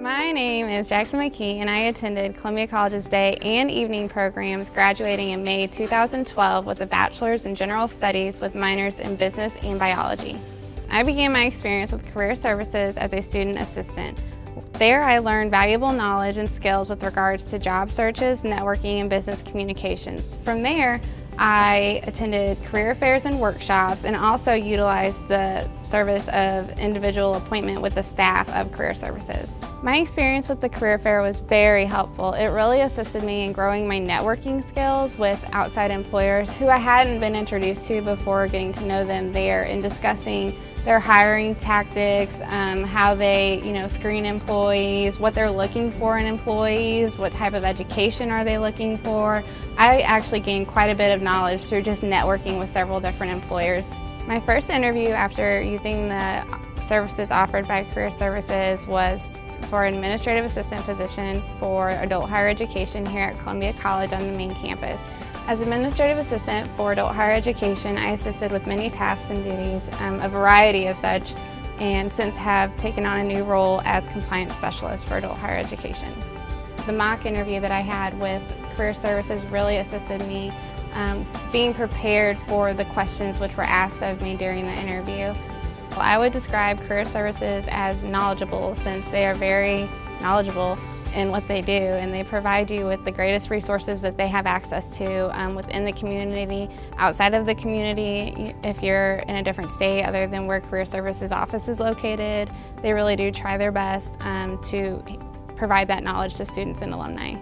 My name is Jackie McKee, and I attended Columbia College's day and evening programs, graduating in May 2012 with a bachelor's in general studies with minors in business and biology. I began my experience with career services as a student assistant. There I learned valuable knowledge and skills with regards to job searches, networking, and business communications. From there, I attended career fairs and workshops and also utilized the service of individual appointment with the staff of career services. My experience with the career fair was very helpful. It really assisted me in growing my networking skills with outside employers who I hadn't been introduced to before getting to know them there and discussing their hiring tactics, how they screen employees, what they're looking for in employees, what type of education are they looking for. I actually gained quite a bit of knowledge through just networking with several different employers. My first interview after using the services offered by Career Services was for an administrative assistant position for adult higher education here at Columbia College on the main campus. As administrative assistant for adult higher education, I assisted with many tasks and duties, a variety of such, and since have taken on a new role as compliance specialist for adult higher education. The mock interview that I had with Career Services really assisted me being prepared for the questions which were asked of me during the interview. I would describe Career Services as knowledgeable, since they are very knowledgeable in what they do, and they provide you with the greatest resources that they have access to within the community, outside of the community. If you're in a different state other than where Career Services office is located, they really do try their best to provide that knowledge to students and alumni.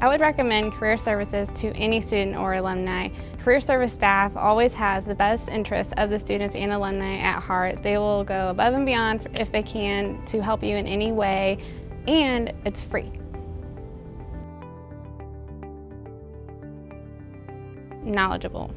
I would recommend Career Services to any student or alumni. Career Service staff always has the best interests of the students and alumni at heart. They will go above and beyond if they can to help you in any way, and it's free. Knowledgeable.